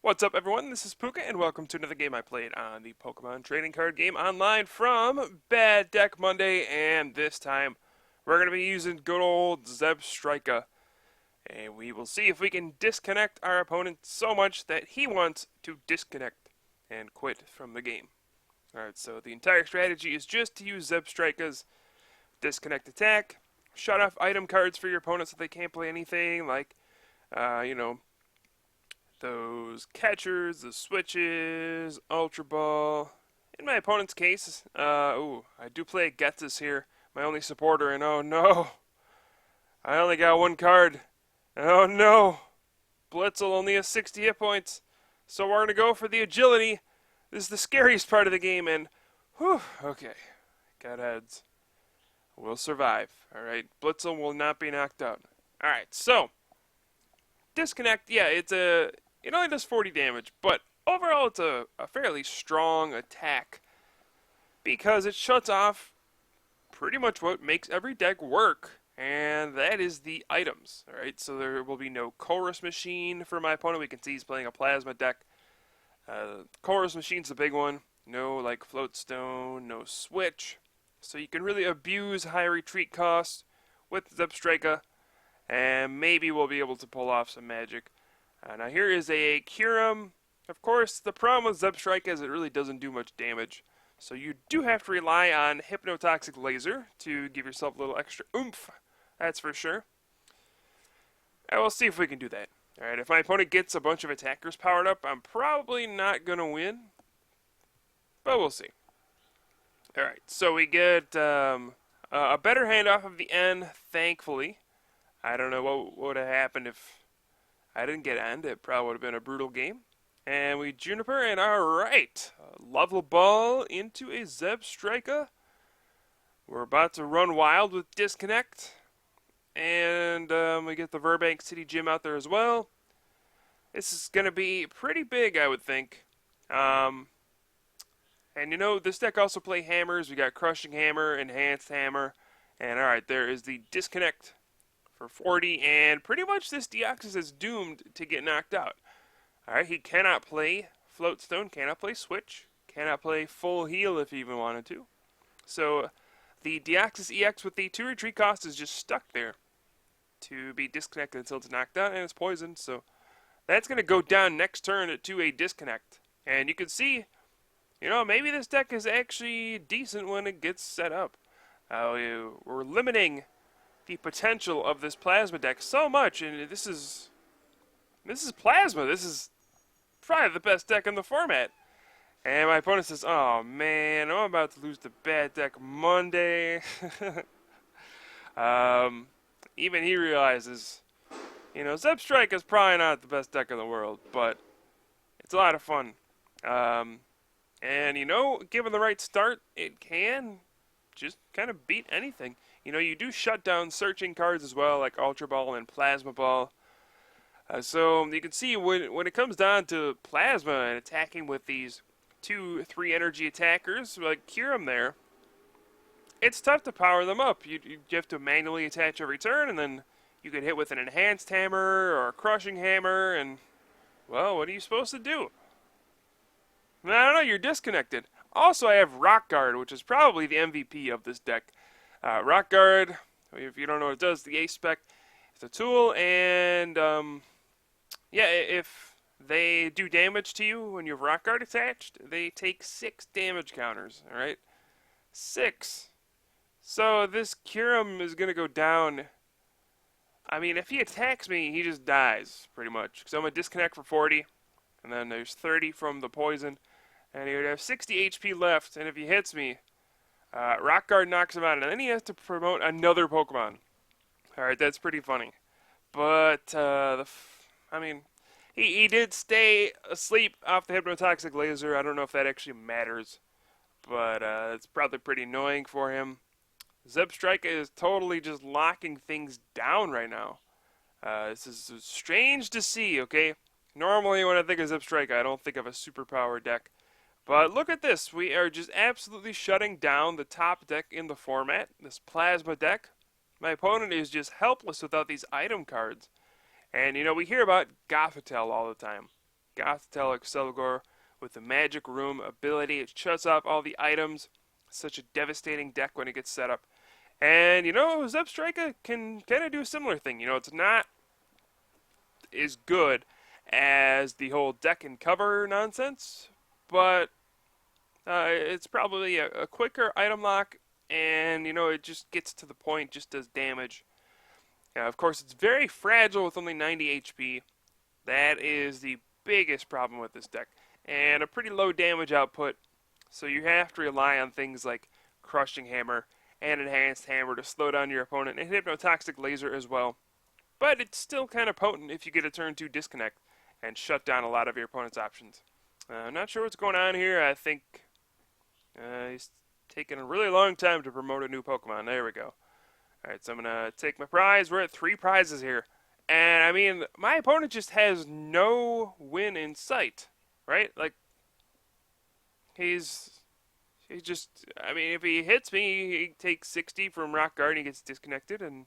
What's up, everyone? This is Pooka, and welcome to another game I played on the Pokemon Trading Card Game Online from Bad Deck Monday, and this time we're going to be using good old Zebstrika, and we will see if we can disconnect our opponent so much that he wants to disconnect and quit from the game. Alright, so the entire strategy is just to use Zebstrika's disconnect attack, shut off item cards for your opponent so they can't play anything like, those catchers, the switches, Ultra Ball. In my opponent's case, I do play Ghetsis here, my only supporter, and oh no, I only got one card. Oh no, Blitzel only has 60 hit points, so we're going to go for the agility. This is the scariest part of the game, and whew, okay, got heads. We'll survive, alright? Blitzel will not be knocked out. Alright, so, disconnect, yeah, it only does 40 damage, but overall it's a fairly strong attack because it shuts off pretty much what makes every deck work, and that is the items. Alright, so there will be no Chorus Machine for my opponent. We can see he's playing a Plasma deck. Chorus Machine's the big one. No, like, Floatstone, no Switch. So you can really abuse high retreat costs with Zebstrika, and maybe we'll be able to pull off some magic. Now here is a Kyurem. Of course, the problem with Zebstrika is it really doesn't do much damage. So you do have to rely on Hypnotoxic Laser to give yourself a little extra oomph. That's for sure. And we'll see if we can do that. Alright, if my opponent gets a bunch of attackers powered up, I'm probably not going to win. But we'll see. Alright, so we get a better handoff of the N, thankfully. I don't know what would have happened if I didn't get End. It probably would have been a brutal game. And we Juniper, and alright. Level Ball into a Zebstrika. We're about to run wild with Disconnect. And we get the Burbank City Gym out there as well. This is going to be pretty big, I would think. And you know, this deck also play hammers. We got Crushing Hammer, Enhanced Hammer. And alright, there is the Disconnect for 40, and pretty much this Deoxys is doomed to get knocked out. Alright, he cannot play Floatstone, cannot play Switch, cannot play Full Heal if he even wanted to. So the Deoxys EX with the 2 retreat cost is just stuck there to be disconnected until it's knocked out, and it's poisoned, so that's going to go down next turn to a disconnect. And you can see, you know, maybe this deck is actually decent when it gets set up. We're limiting the potential of this Plasma deck so much, and this is Plasma. This is probably the best deck in the format. And my opponent says, "Oh man, I'm about to lose to Bad Deck Monday." Even he realizes, you know, Zebstrika is probably not the best deck in the world, but it's a lot of fun. And you know, given the right start, it can just kind of beat anything. You know, you do shut down searching cards as well, like Ultra Ball and Plasma Ball. So you can see when it comes down to Plasma and attacking with these 2-3 energy attackers, like Kyurem there, it's tough to power them up. You have to manually attach every turn, and then you can hit with an Enhanced Hammer or a Crushing Hammer, and, well, what are you supposed to do? I don't know, you're disconnected. Also, I have Rock Guard, which is probably the MVP of this deck. Rock Guard, if you don't know what it does, the Ace spec, it's a tool, and yeah, if they do damage to you when you have Rock Guard attached, they take 6 damage counters, alright? 6. So this Kyurem is going to go down. I mean, if he attacks me, he just dies, pretty much. So I'm going to disconnect for 40, and then there's 30 from the poison, and he would have 60 HP left, and if he hits me, Rock Guard knocks him out, and then he has to promote another Pokemon. Alright, that's pretty funny. But, I mean, he did stay asleep off the Hypnotoxic Laser. I don't know if that actually matters, but it's probably pretty annoying for him. Zebstrika is totally just locking things down right now. This is strange to see, okay? Normally when I think of Zebstrika, I don't think of a superpower deck. But look at this. We are just absolutely shutting down the top deck in the format, this Plasma deck. My opponent is just helpless without these item cards. And, you know, we hear about Gothitelle all the time. Gothitelle Excelgor with the Magic Room ability. It shuts off all the items. Such a devastating deck when it gets set up. And, Zebstrika can kind of do a similar thing. It's not as good as the whole deck and cover nonsense, but it's probably a quicker item lock, and, it just gets to the point, just does damage. Of course, it's very fragile with only 90 HP. That is the biggest problem with this deck. And a pretty low damage output, so you have to rely on things like Crushing Hammer and Enhanced Hammer to slow down your opponent, and Hypnotoxic Laser as well. But it's still kind of potent if you get a turn 2 disconnect and shut down a lot of your opponent's options. I'm not sure what's going on here. I think he's taking a really long time to promote a new Pokemon. There we go. Alright, so I'm going to take my prize. We're at 3 prizes here. And, I mean, my opponent just has no win in sight, right? Like, he just, I mean, if he hits me, he takes 60 from Rock Guard and he gets disconnected. And,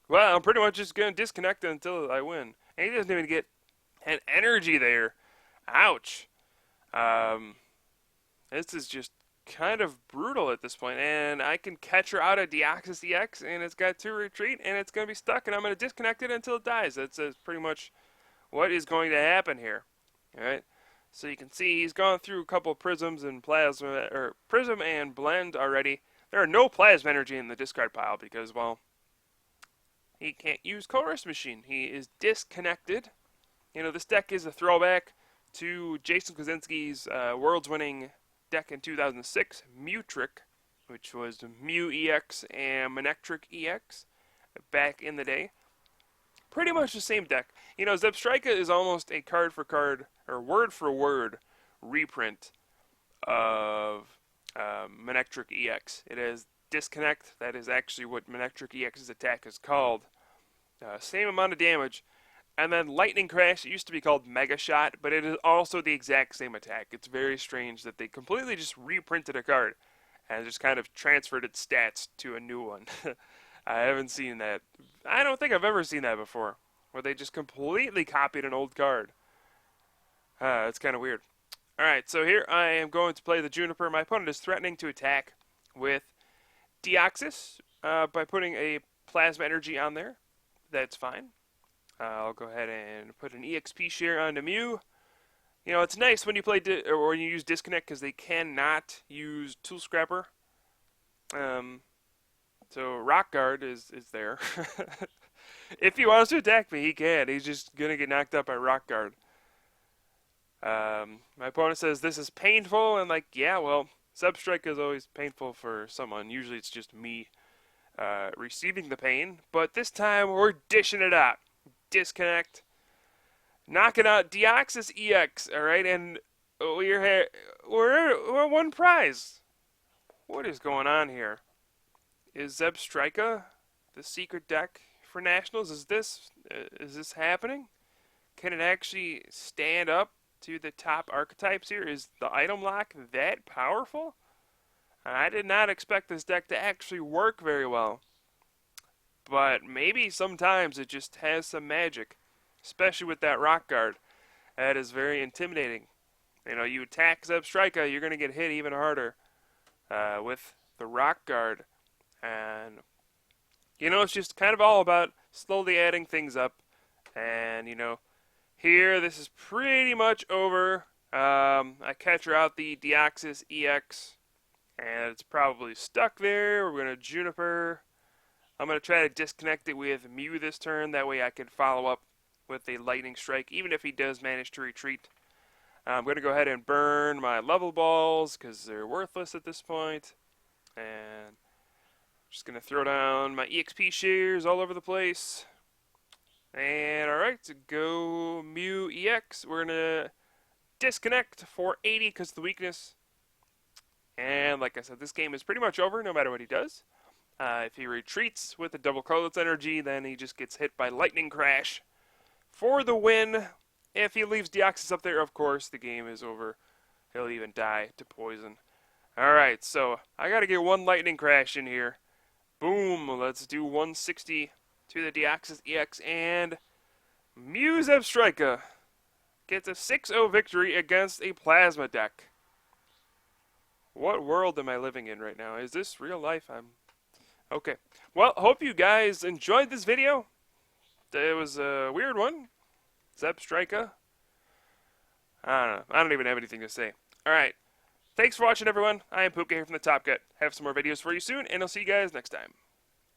well, I'm pretty much just going to disconnect until I win. And he doesn't even get an energy there. Ouch. This is just kind of brutal at this point, and I can catch her out of Deoxys EX, and it's got 2 retreat, and it's going to be stuck, and I'm going to disconnect it until it dies. That's pretty much what is going to happen here. Alright, so you can see he's gone through a couple prisms and plasma, or prism and blend already. There are no plasma energy in the discard pile because, well, he can't use Chorus Machine. He is disconnected. This deck is a throwback to Jason Kozinski's Worlds winning deck in 2006, Mewtrick, which was Mew EX and Manectric EX back in the day. Pretty much the same deck. Zebstrika is almost a card for card, or word for word, reprint of Manectric EX. It is Disconnect. That is actually what Manectric EX's attack is called. Same amount of damage. And then Lightning Crash, it used to be called Mega Shot, but it is also the exact same attack. It's very strange that they completely just reprinted a card and just kind of transferred its stats to a new one. I haven't seen that. I don't think I've ever seen that before, where they just completely copied an old card. It's kind of weird. Alright, so here I am going to play the Juniper. My opponent is threatening to attack with Deoxys by putting a Plasma Energy on there. That's fine. I'll go ahead and put an EXP share onto Mew. It's nice when you play or when you use Disconnect because they cannot use Tool Scrapper. So Rock Guard is there. If he wants to attack me, he can. He's just gonna get knocked out by Rock Guard. My opponent says this is painful, and yeah, well, Zebstrika is always painful for someone. Usually it's just me receiving the pain, but this time we're dishing it out. Disconnect, knocking out Deoxys EX, alright, and we're 1 prize. What is going on here? Is Zebstrika the secret deck for Nationals? Is this happening? Can it actually stand up to the top archetypes here? Is the item lock that powerful? I did not expect this deck to actually work very well. But maybe sometimes it just has some magic, especially with that Rock Guard. That is very intimidating. You attack Zebstrika, you're going to get hit even harder with the Rock Guard. And, it's just kind of all about slowly adding things up. And, here this is pretty much over. I catch her out the Deoxys EX, and it's probably stuck there. We're going to Juniper. I'm going to try to disconnect it with Mew this turn. That way I can follow up with a Lightning Strike, even if he does manage to retreat. I'm going to go ahead and burn my level balls because they're worthless at this point. And I'm just going to throw down my EXP shares all over the place. And alright, to go Mew EX, we're going to disconnect for 80 because of the weakness. And like I said, this game is pretty much over no matter what he does. If he retreats with a double colorless energy, then he just gets hit by Lightning Crash for the win. If he leaves Deoxys up there, of course, the game is over. He'll even die to poison. Alright, so I gotta get 1 Lightning Crash in here. Boom, let's do 160 to the Deoxys EX and Mew Zebstrika. gets a 6-0 victory against a Plasma deck. What world am I living in right now? Is this real life? Okay. Well, hope you guys enjoyed this video. It was a weird one. Zebstrika. I don't know. I don't even have anything to say. Alright. Thanks for watching, everyone. I am Pooka here from the Top Cut. Have some more videos for you soon, and I'll see you guys next time.